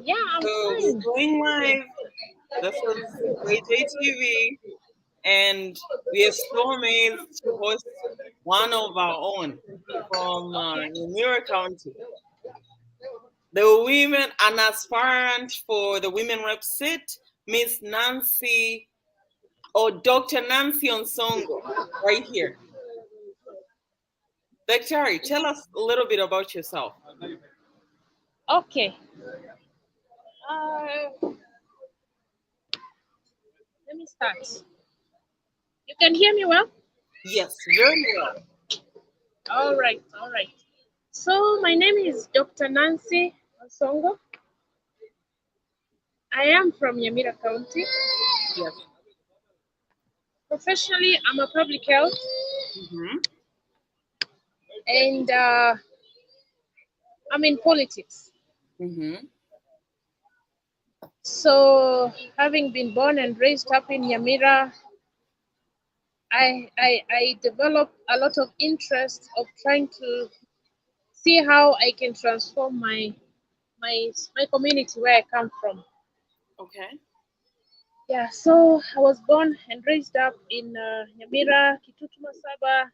Yeah, I'm So we're fine. going live. This is AJTV, and we are so amazed to host one of our own from Okay. Yamira County. The women, an aspirant for the women rep seat, Miss Nancy or Dr. Nancy Onsongo, right here. Dr. Tell us a little bit about yourself. Okay. Uh, Let me start. You can hear me well? Yes, very well. All right. All right. So my name is Dr. Nancy Onsongo. I am from Yamira County. Yes. Professionally, I'm a public health, Mm-hmm. and I'm in politics. Mm-hmm. So, having been born and raised up in Yamira, I developed a lot of interest of trying to see how I can transform my community where I come from. Okay. Yeah, so I was born and raised up in Nyamira, Kitutu Masaba.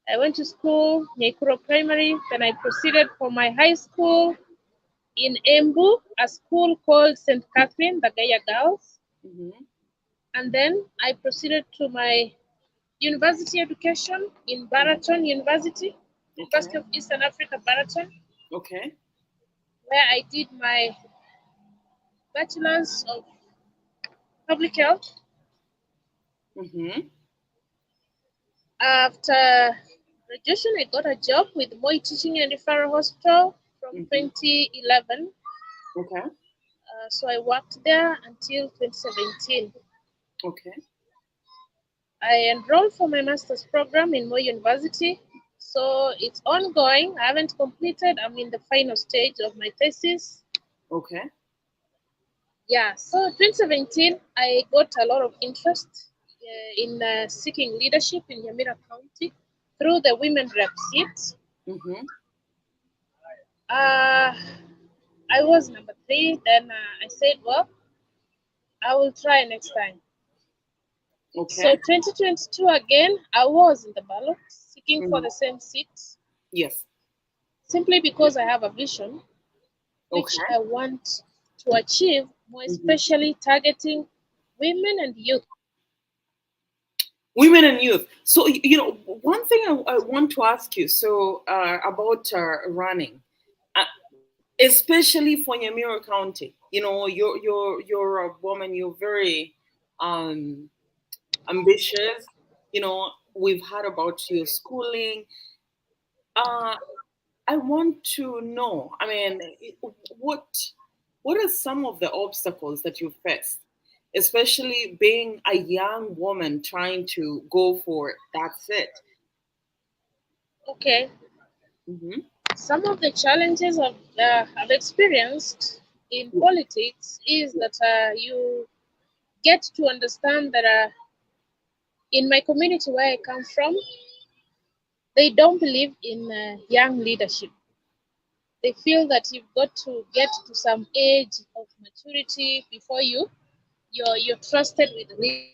I went to school, Nyaikuro Primary. Then I proceeded for my high school in Embu, a school called St. Catherine, the Gaya Girls. Mm-hmm. And then I proceeded to my university education in Baraton University, University Okay. of Eastern Africa, Baraton, Okay. where I did my bachelor's of public health. Mm-hmm. After graduation, I got a job with Moi Teaching and Referral Hospital from Mm-hmm. 2011. Okay. So I worked there until 2017. Okay. I enrolled for my master's program in Moi University. So it's ongoing. I haven't completed. I'm in the final stage of my thesis. Okay. Yeah, so 2017, I got a lot of interest in seeking leadership in Yamira County through the women rep seat. Mm-hmm. Uh, I was number three. Then I said, well, I will try next time. So Okay. 2022 again, I was in the ballot seeking for Mm. the same seat Yes. simply because I have a vision which Okay. I want to achieve, more Mm-hmm. especially targeting women and youth. Women and youth. So, one thing I want to ask you about running, uh, especially for Nyamira County. You're a woman. You're very um, ambitious. We've heard about your schooling. Uh, I want to know. I mean, what what are some of the obstacles that you faced, especially being a young woman trying to go for that fit? Okay, Mm-hmm. some of the challenges I've experienced in Yeah. politics is that you get to understand that in my community where I come from, they don't believe in young leadership. They feel that you've got to get to some age of maturity before you're trusted with leadership.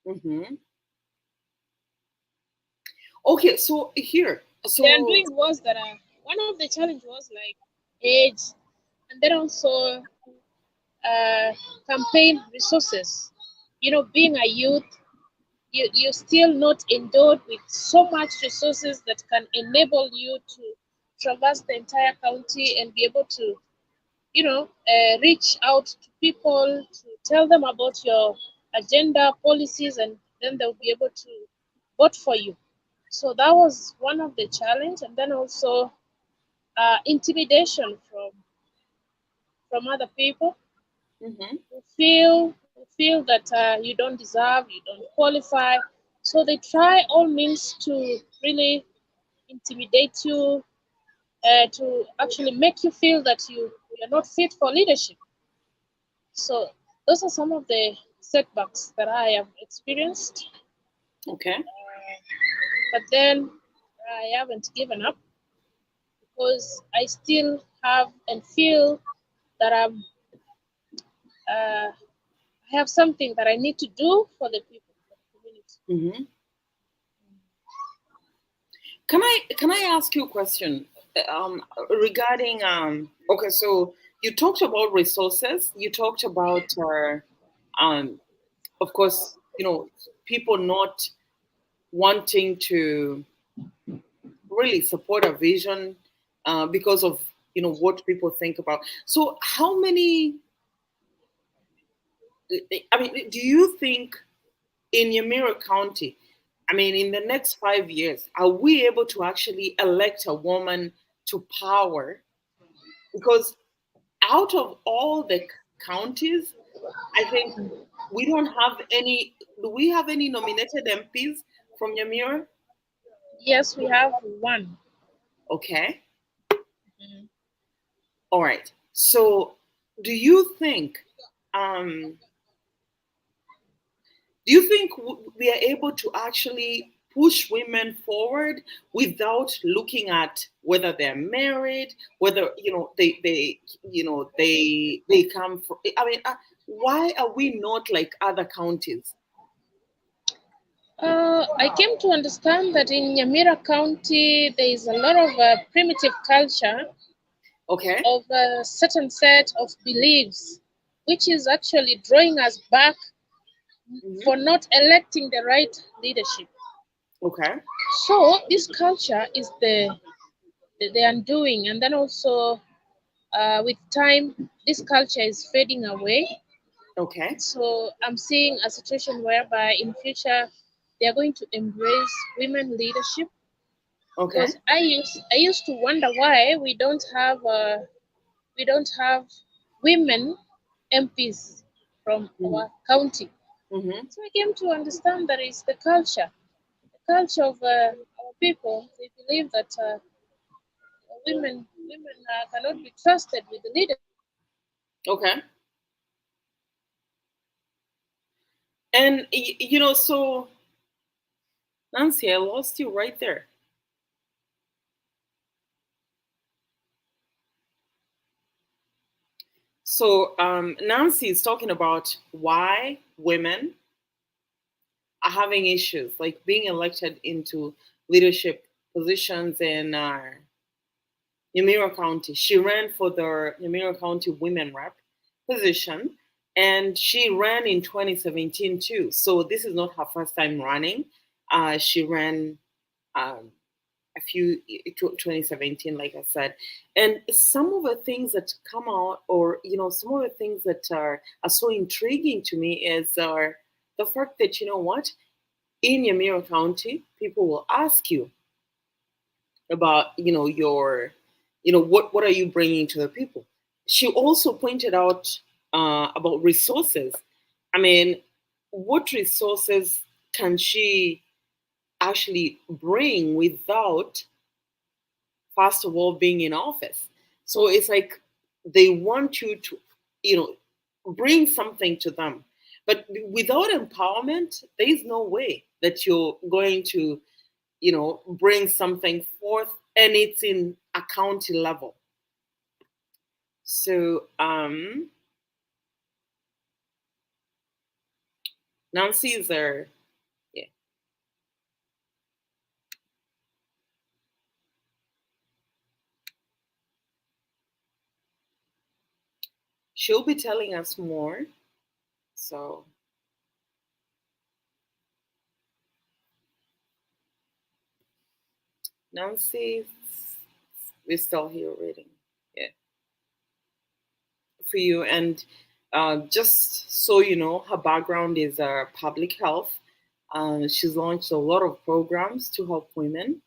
Mm-hmm. Okay, so here, Then so doing was that one of the challenge was like age, and then also uh, campaign resources. Being a youth, you're still not endowed with so much resources that can enable you to traverse the entire county and be able to reach out to people to tell them about your agenda policies, and then they'll be able to vote for you. So that was one of the challenge, and then also intimidation from other people mhm. who feel that you don't deserve, you don't qualify. So they try all means to really intimidate you, to actually make you feel that you're not fit for leadership. So those are some of the setbacks that I have experienced. Okay. But then I haven't given up because I still have and feel that I have something that I need to do for the people, for the community. Mm-hmm. Can I ask you a question regarding okay, so you talked about resources, you talked about um, of course, people not wanting to really support a vision because of what people think about. So how many, I mean, do you think in Yamira County, I mean, in the next 5 years, are we able to actually elect a woman to power? Because out of all the counties, I think we don't have any. Do we have any nominated MPs from Yamira? Yes, we have one. Okay. Mhm. All right. So, do you think, um, we are able to actually push women forward without looking at whether they're married, whether they come from? I mean, why are we not like other counties? I came to understand that in Nyamira County there is a lot of primitive culture Okay. of a certain set of beliefs, which is actually drawing us back Hmm. for not electing the right leadership. Okay. So this culture is the undoing, and then also with time, this culture is fading away. Okay. So I'm seeing a situation whereby in future they are going to embrace women leadership Okay. because I used to wonder why we don't have women MPs from Hmm. our county. Hmm. So I came to understand that it's the culture of our people. They believe that women cannot be trusted with the leadership. Okay. And so Nancy, I lost you right there. So Nancy is talking about why women are having issues, like being elected into leadership positions in Yamira County. She ran for the Yamira County Women Rep position, and she ran in 2017 too. So this is not her first time running. She ran um, a few 2017, like I said, and some of the things that come out, or some of the things that are so intriguing to me is the fact that what in Yamira County, people will ask you about your what are you bringing to the people. She also pointed out about resources. I mean, what resources can she actually bring without first of all being in office? So it's like they want you to you know bring something to them, but without empowerment there is no way that you're going to bring something forth, and it's in a county level. So Nancy is there. Yeah, she'll be telling us more. So Nancy, we're still here reading. Yeah, for you. And just so you know, her background is public health. She's launched a lot of programs to help women,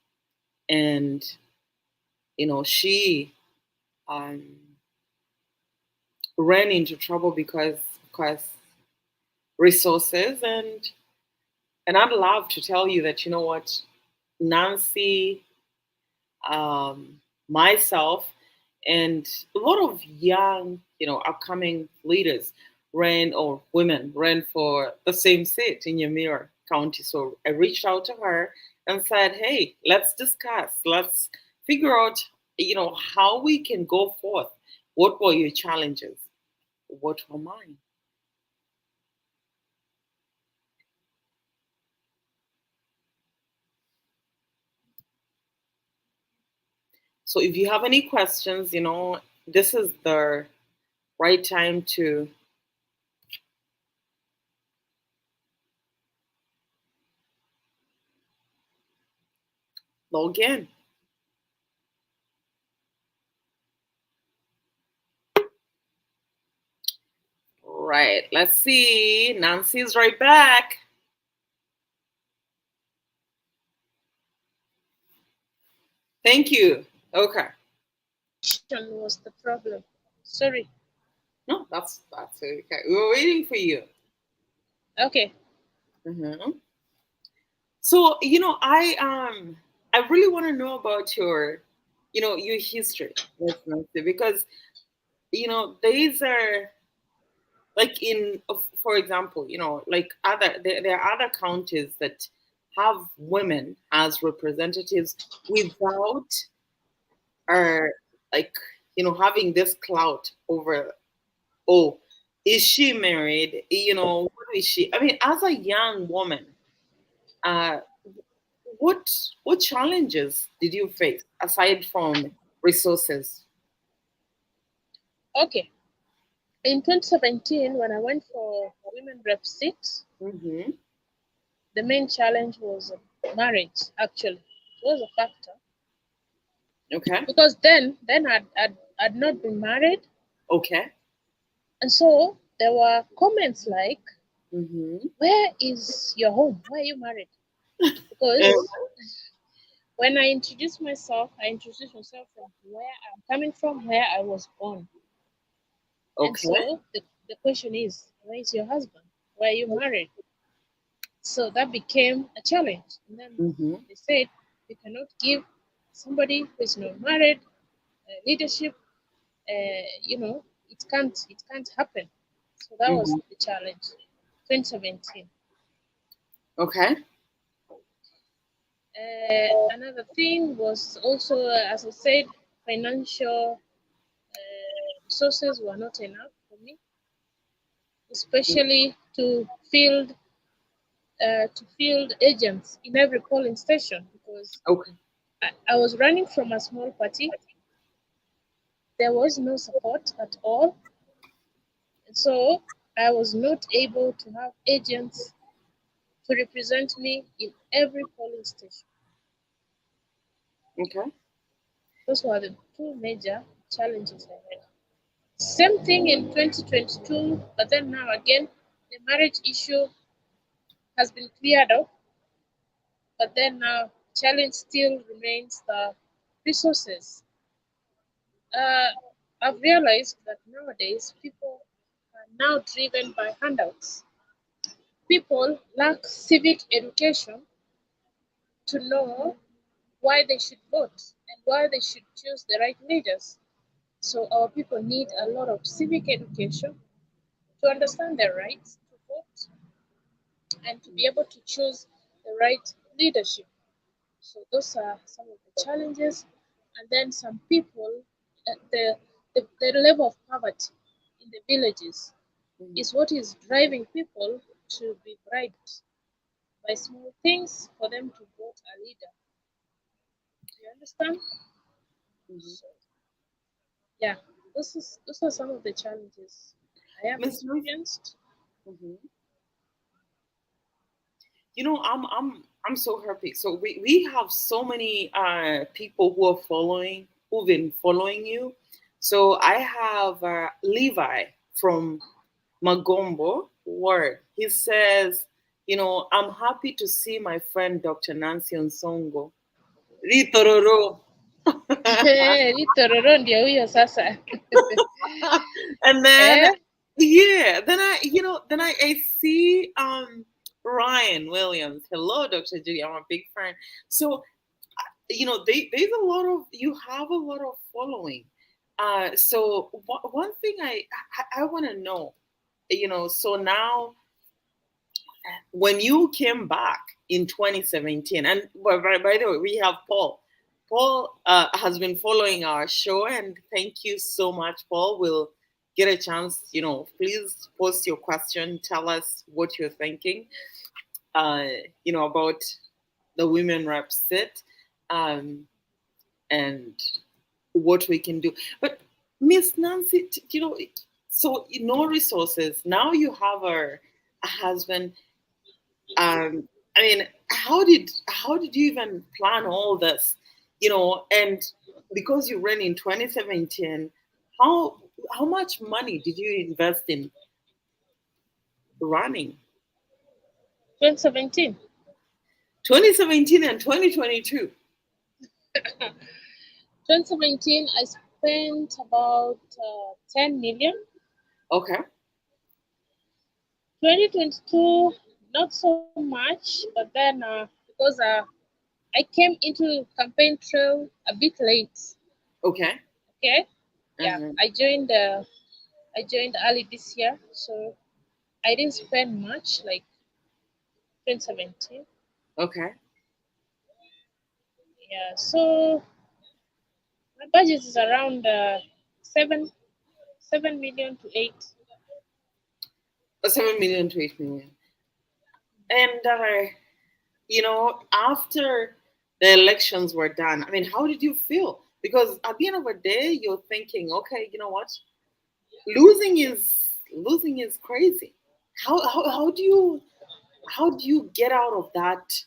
and she um, ran into trouble because resources. And I'd love to tell you that what, Nancy, myself, and a lot of young, upcoming leaders ran, or women ran, for the same seat in Yamira County. So I reached out to her and said, "Hey, let's discuss. Let's figure out, how we can go forth. What were your challenges? What were mine? So if you have any questions, this is the right time to log in. Right. Let's see. Nancy's right back. Thank you. Okay. Was the problem. Sorry. No, that's okay. We were waiting for you. Okay. Mm-hmm. So, I really want to know about your history, Miss Nancy, because these are like for example, like there are other counties that have women as representatives without like having this clout over, oh, is she married, what is she, I mean, as a young woman, uh what what challenges did you face aside from resources? Okay. In 2017, when I went for Women Rep 6, Mm-hmm. the main challenge was marriage, actually. It was a factor. Okay. Because then I'd not been married. Okay. And so there were comments like, Mm-hmm. where is your home? Why are you married? Uh, Because when I introduced myself from where I'm coming from, where I was born. And okay. so the question is, where is your husband? Why are you married? So that became a challenge. And then Mm-hmm. they said, you cannot give somebody who is not married leadership. It can't happen. So that was Mm-hmm. the challenge. 2017. Okay. Another thing was also, as I said, financial resources were not enough for me, especially to field agents in every polling station because Okay. I was running from a small party. There was no support at all, and so I was not able to have agents to represent me in every polling station. Okay. Those were the two major challenges I had. Same thing in 2022, but then now again, the marriage issue has been cleared up, but then now challenge still remains the resources. Uh, I've realized that nowadays people are now driven by handouts. People lack civic education to know why they should vote and why they should choose the right leaders. So our people need a lot of civic education to understand their rights to vote and to be able to choose the right leadership. So those are some of the challenges. And then some people, the level of poverty in the villages Mm-hmm. is what is driving people to be bribed by small things for them to vote a leader. You understand? Mm-hmm. So yeah, those are some of the challenges I have Miss Nancy. experienced. Mm-hmm. I'm so happy. So we have so many people who've been following you. So I have Levi from Magombo Word. He says, I'm happy to see my friend Dr. Nancy Onsongo. Ritororo. Tororo ndio huyo sasa. And then Eh? yeah, then I see Ryan Williams. Hello, Dr. Judy. I'm a big fan. So there's a lot of you have a lot of following. So one thing I want to know, so now when you came back in 2017, and by the way, we have Paul. Paul has been following our show, and thank you so much, Paul. We'll get a chance, please post your question. Tell us what you're thinking, uh, about the women rep sit, um, and what we can do. But Miss Nancy, so no resources. Now you have a husband. I mean, how did you even plan all this? And because you ran in 2017, how how much money did you invest in running? 2017. 2017 and 2022. 2017, I spent about 10 million. Okay. 2022, not so much, but then because I came into campaign trail a bit late. Okay. Okay, yeah, Uh-huh. I joined early this year, so I didn't spend much like 2017. Okay. Yeah, so my budget is around 7 million to 8. 7 million to 8 million. And after the elections were done, I mean, how did you feel? Because at the end of the day, you're thinking, okay, you know what? Losing is crazy. How do you get out of that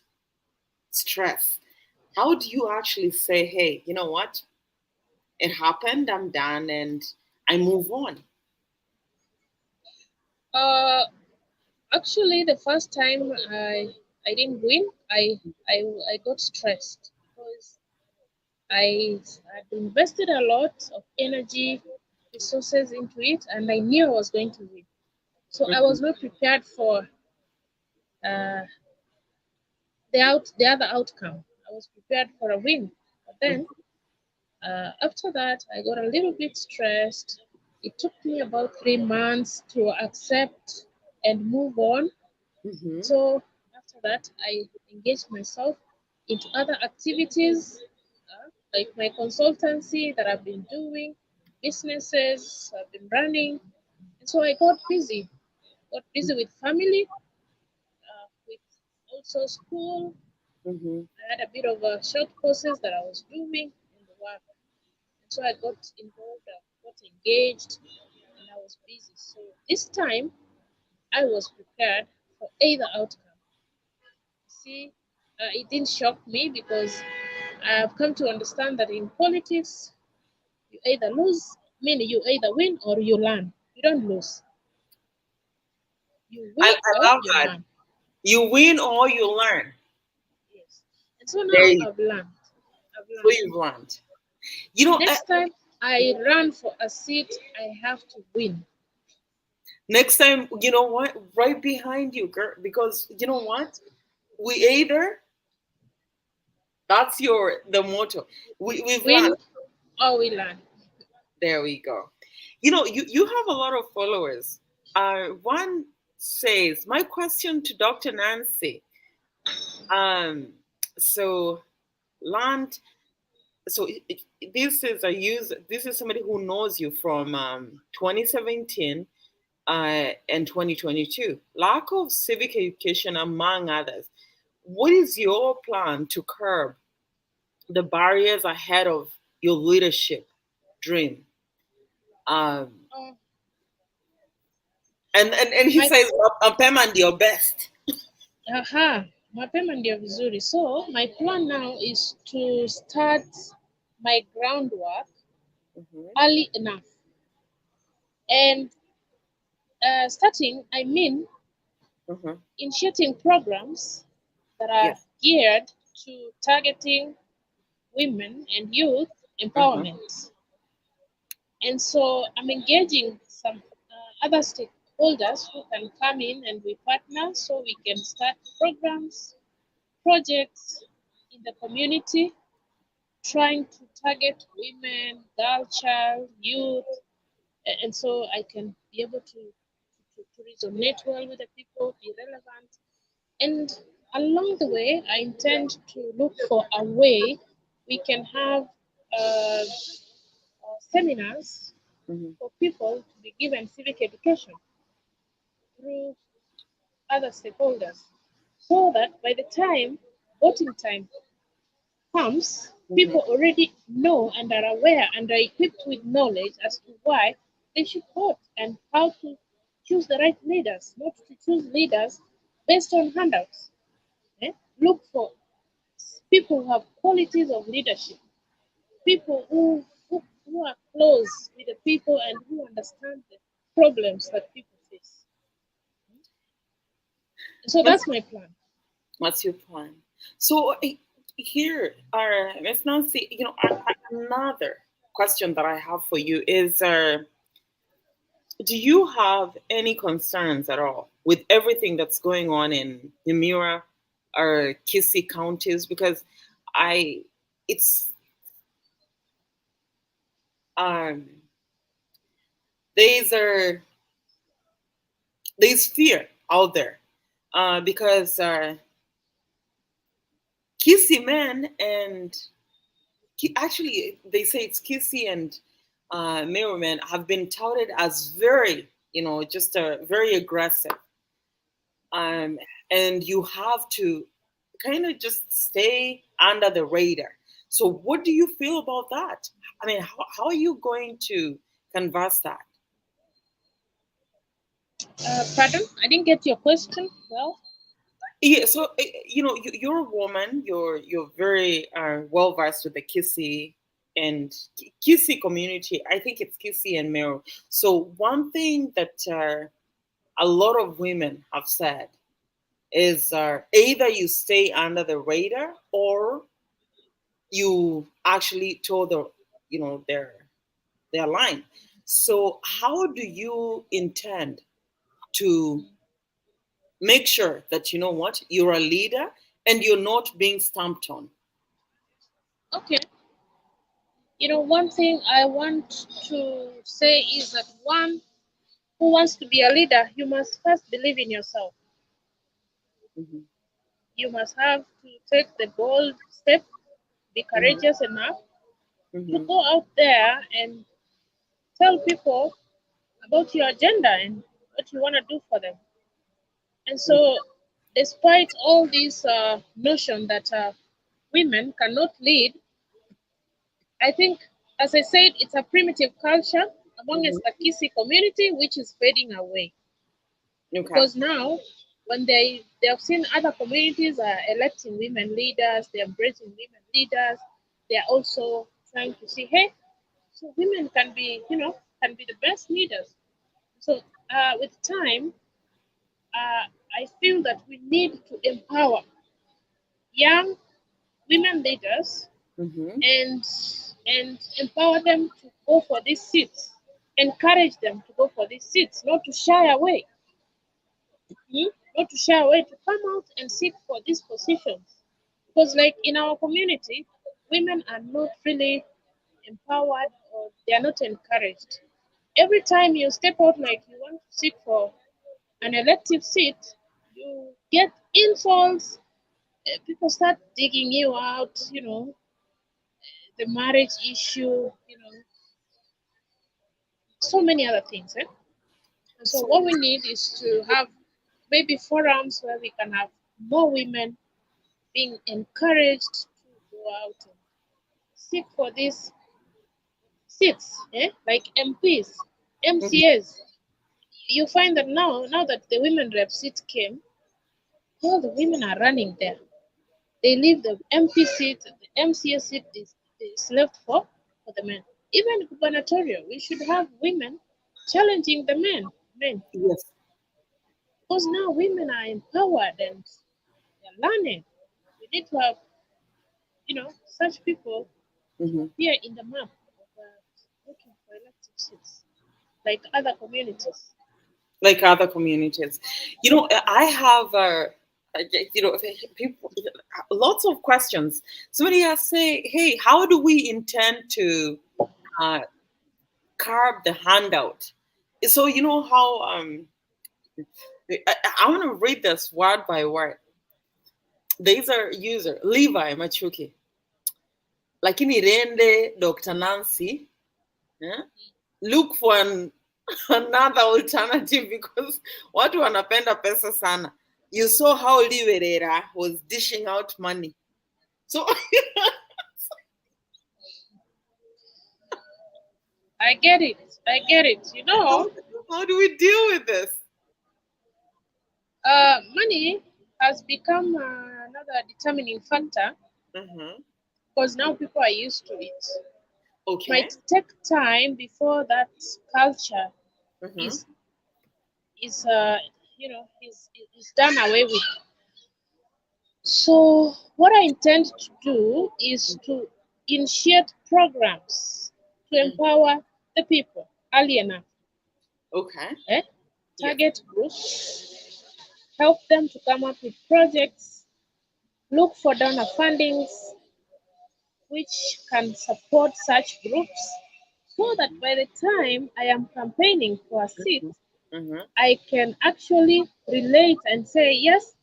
stress? How do you actually say, hey, you know what? It happened, I'm done, and I move on? Uh, Actually, the first time I didn't win, I I got stressed because had invested a lot of energy, resources into it, and I knew I was going to win. So I Mhm, was not prepared for uh, the other outcome. I was prepared for a win, but then mhm, after that, I got a little bit stressed. It took me about 3 months to accept and move on. mhm, So after that, I engaged myself into other activities like my consultancy that I've been doing, businesses I've been running. And so I got busy with family, with also school. mhm. I had a bit of a short courses that I was doing in the work. And so I got involved, got engaged, and I was busy. So this time I was prepared for either outcome. See, it didn't shock me because I've come to understand that in politics, you either lose, meaning you either win or you learn. You don't lose. You I, win I or love you that. learn. You win or you learn. Yes. And so There now you I've learned. I've so learned. you've learned. You know, Next time I run for a seat, I have to win. next time, you know what? Right behind you, girl. Because you know what? We either that's the motto. We've Win learned. or we learn. There we go. You have a lot of followers. One says, my question to Dr. Nancy. Um, so land. So this is somebody who knows you from 2017 and 2022. Lack of civic education, among others. What is your plan to curb the barriers ahead of your leadership dream? Um, Oh, and he my says, Pema and your best. aha, mapema ndio vizuri. So my plan now is to start my groundwork Mhm, early enough. And starting, I mean mhm. initiating programs that are Yes. geared to targeting women and youth Mhm, empowerment. And so I'm engaging some other stakeholders who can come in and we partner so we can start programs, projects in the community trying to target women, girl child, youth, and so I can be able to resonate well with the people, be relevant. And along the way, I intend to look for a way we can have seminars Mhm. for people to be given civic education through other stakeholders, so that by the time voting time comes, Mhm. people already know and are aware and are equipped with knowledge as to why they should vote and how to choose the right leaders, not to choose leaders based on handouts. Eh? Look for people who have qualities of leadership, people who are close with the people and who understand the problems that people face. So What's that's my plan. what's your plan? So here, Miss Nancy, another question that I have for you is, do you have any concerns at all with everything that's going on in Yamira or Kissy counties? Because I, it's um, there's are there's fear out there, because Kissy men and actually they say it's Kissy and Merriman have been touted as very, just very aggressive, um, and you have to kind of just stay under the radar. So, what do you feel about that? I mean, how are you going to converse that? Pardon? I didn't get your question. Well, Yeah, so you're a woman. You're very well versed with the Kissy and Kissy community. I think it's Kissy and Meru. So one thing that a lot of women have said is, either you stay under the radar or you actually toe their line. So how do you intend to make sure that, you're a leader and you're not being stamped on? okay. One thing I want to say is that one who wants to be a leader, you must first believe in yourself. Mhm. You must have to take the bold step, be Mhm. courageous enough to Mhm. go out there and tell people about your agenda and what you want to do for them. And so, despite all this notion that women cannot lead, I think, as I said, it's a primitive culture Mhm. amongst the Kisi community which is fading away. Okay. Because now, when they have seen other communities are electing women leaders, they're embracing women leaders, they're also trying to see, hey, so women can be, can be the best leaders. So with time, I feel that we need to empower young women leaders Mhm. and empower them to go for these seats, encourage them to go for these seats, not to shy away, not to shy away, to come out and seek for these positions. Because, like in our community, women are not really empowered or they are not encouraged. Every time you step out, like you want to seek for an elective seat, you get insults. People start digging you out, the marriage issue, so many other things. Eh? And so, So, what we need is to have maybe forums where we can have more women being encouraged to go out and seek for these seats, like MPs, mhm. MCAs. You find that now that the women rep seat came, all the women are running there. They leave the MP seat, the MCA seat is left for the men. Even gubernatorial, we should have women challenging the men, Yes. because now women are empowered and they're learning. We need to have, such people to Mhm. appear in the map of looking for elective seats, like other communities. Like other communities, I have, people, lots of questions. Somebody has say, "Hey, how do we intend to uh, carve the handout?" So you know how, I want to read this word by word. These are user Levi Machuki. lakini rende Dr. Nancy, look for another alternative because watu wanapenda pesa sana. You saw how Liberera was dishing out money. So I get it. I get it. You know, how do we deal with this? money has become another determining factor because now people are used to it. Okay. Might take time before that culture is is done away with. So what I intend to do is to initiate programs to empower the people early enough. Okay. Target groups, help them to come up with projects, look for donor fundings which can support such groups so that by the time I am campaigning for a seat, I can actually relate and say, yes,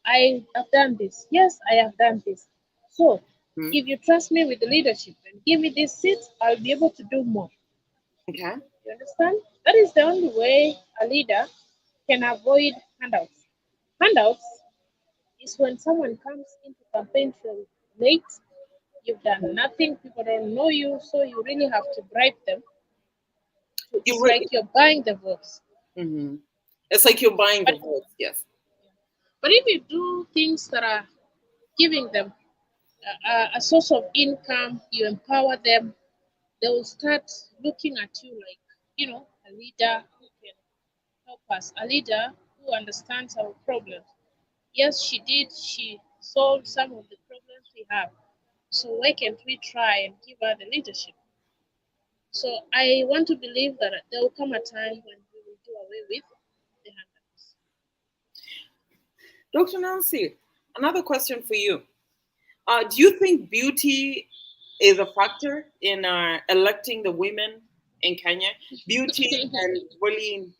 I have done this. Yes, I have done this. So if you trust me with the leadership and give me this seat, I'll be able to do more. Okay. You understand? That is the only way a leader can avoid handouts. Handouts is when someone comes into campaign trail late, you've done nothing, people don't know you, so you really have to bribe them. It's like you're buying the votes. It's like you're buying the votes, yes. But if you do things that are giving them a source of income, you empower them, they will start looking at you like, a leader who can help us, a leader who understands our problems. Yes, she did. She solved some of the problems we have. So why can't we try and give her the leadership? So I want to believe that there will come a time when we will do away with the handouts. Dr. Nancy, another question for you. Do you think beauty is a factor in electing the women in Kenya? Beauty and really,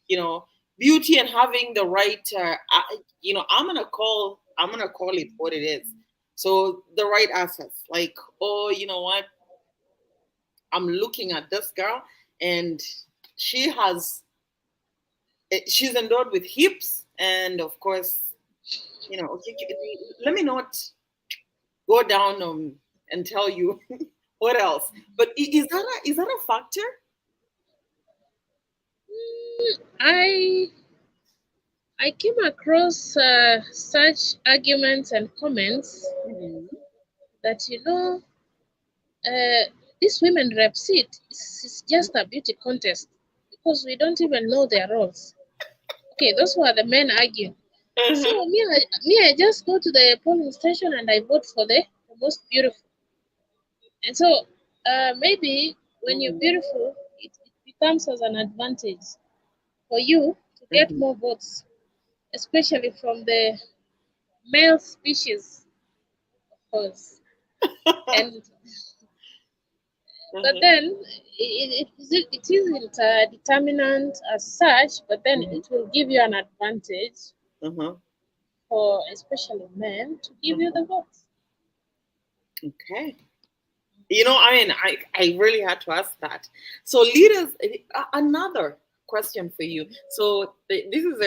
beauty and having the right, I'm gonna call it what it is. So the right assets, like, oh, you know what? I'm looking at this girl, and she has, she's endowed with hips, and of course, let me not go down and tell you what else. But is that a factor? I came across such arguments and comments that this women rep seat is just a beauty contest because we don't even know their roles. Okay, those were the men arguing. So I just go to the polling station and I vote for the most beautiful. And so maybe when you're beautiful, it becomes as an advantage for you to get more votes, especially from the male species, of course. And but then it isn't a determinant as such, but then it will give you an advantage for especially men to give you the votes. Okay. I really had to ask that. So leaders, another question for you. So this is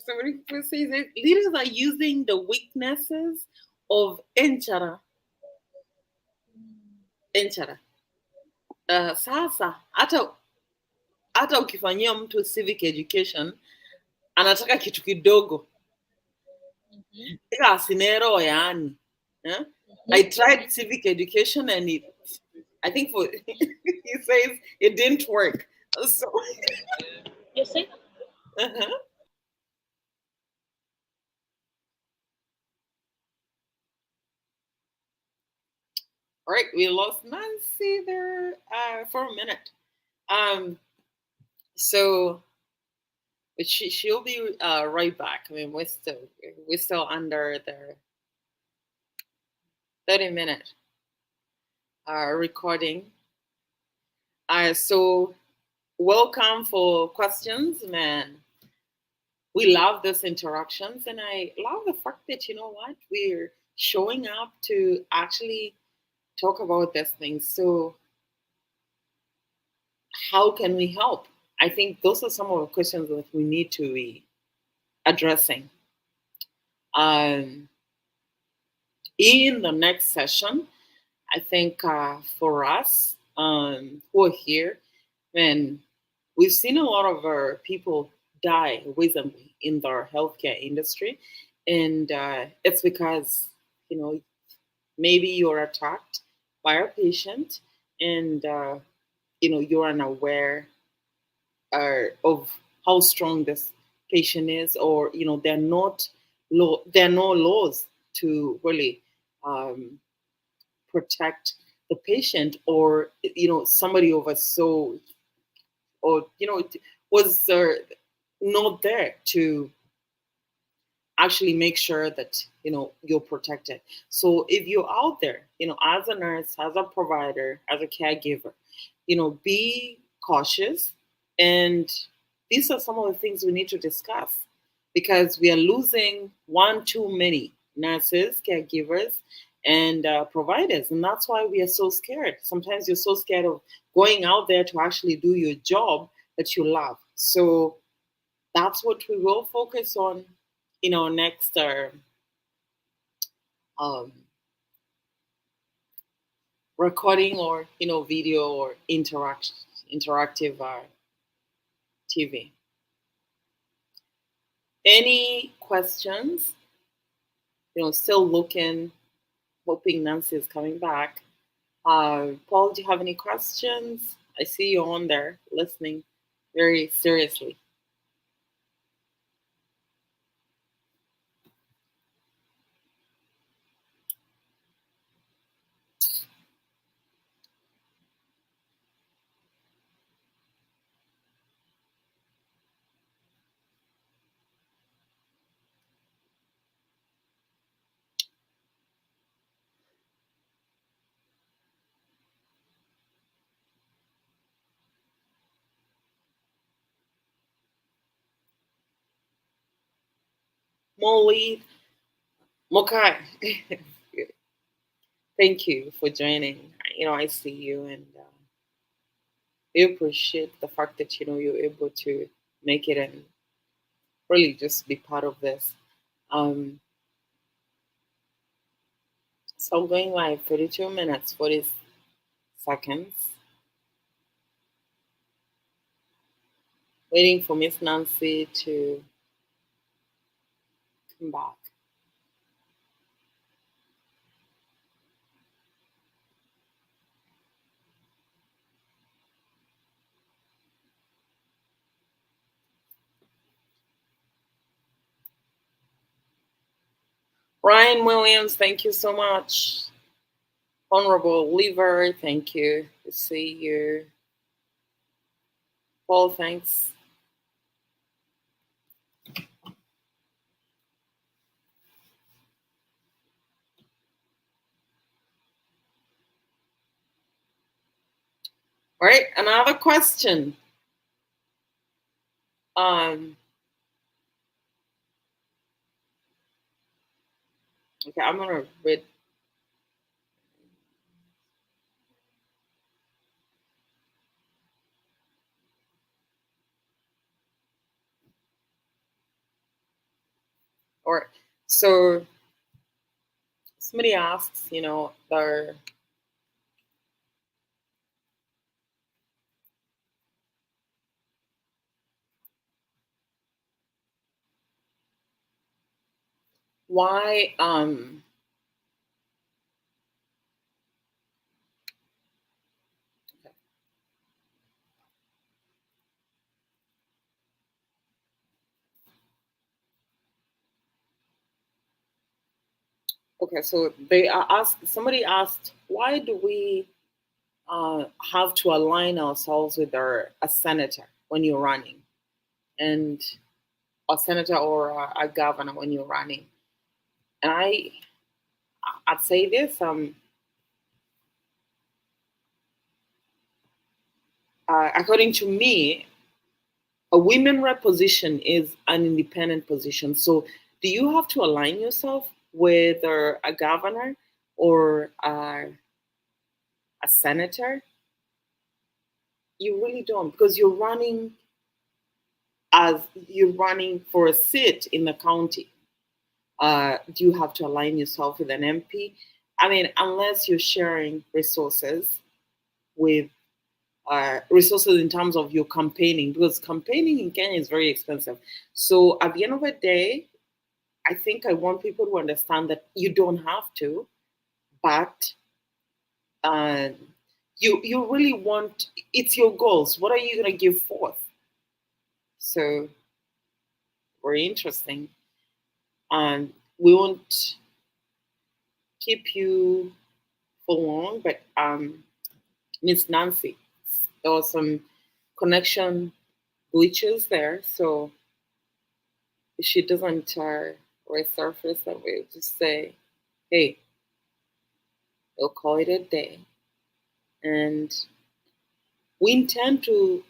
somebody who says it, leaders are using the weaknesses of enchara. Sasa hata ukifanyia mtu civic education anataka kitu kidogo asinero yani. I tried civic education and I think he says it didn't work. So You see? All right, we lost Nancy there for a minute. So but she'll be right back. I mean, we're still under the 30-minute recording. So welcome for questions, man. We love these interactions, and I love the fact that we're showing up to actually talk about these things. So, how can we help? I think those are some of the questions that we need to be addressing. Um, in the next session, I think for us who are here, and we've seen a lot of people die recently in the healthcare industry, and it's because you know maybe you're attacked by a patient, and you're unaware of how strong this patient is, or there are no laws to really um, protect the patient, or somebody oversaw, or was not there to actually make sure that you're protected. So if you're out there, as a nurse, as a provider, as a caregiver, be cautious. And these are some of the things we need to discuss, because we are losing one too many nurses, caregivers, and providers, and that's why we are so scared. Sometimes you're so scared of going out there to actually do your job that you love. So that's what we will focus on in our next um, recording, or video, or interactive TV. Any questions? Still looking, hoping Nancy is coming back. Paul, do you have any questions? I see you on there listening very seriously. Molly, Mokai, thank you for joining. I see you, and we appreciate the fact that you're able to make it and really just be part of this. Um, so I'm going live 32 minutes, 40 seconds. Waiting for Miss Nancy to come back. Ryan Williams, thank you so much. Honorable Lever, thank you. To see you. Paul, thanks. All right, another question. Okay, I'm gonna read. Or so somebody asks, their why okay, so somebody asked, why do we have to align ourselves with a senator when you're running, and a senator or a governor when you're running? And I'd say this, according to me, a women rep position is an independent position. So do you have to align yourself with a governor or a senator? You really don't, because you're running for a seat in the county. Do you have to align yourself with an MP? I mean, unless you're sharing with resources in terms of your campaigning, because campaigning in Kenya is very expensive. So at the end of the day, I think I want people to understand that you don't have to, but uh, you really want, it's your goals. What are you going to give forth? So very interesting. And we won't keep you for long, but Miss Nancy, there was some connection glitches there, so if she doesn't resurface, then we'll just say, hey, we'll call it a day. And we intend to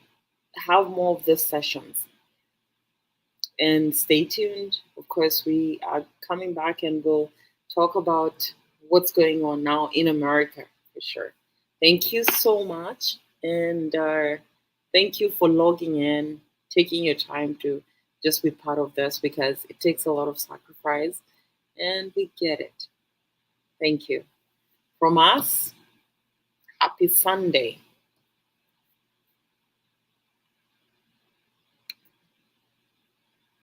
have more of these sessions. And stay tuned. Of course, we are coming back and we'll talk about what's going on now in America for sure. Thank you so much. And thank you for logging in, taking your time to just be part of this because it takes a lot of sacrifice and we get it. Thank you. From us, happy Sunday.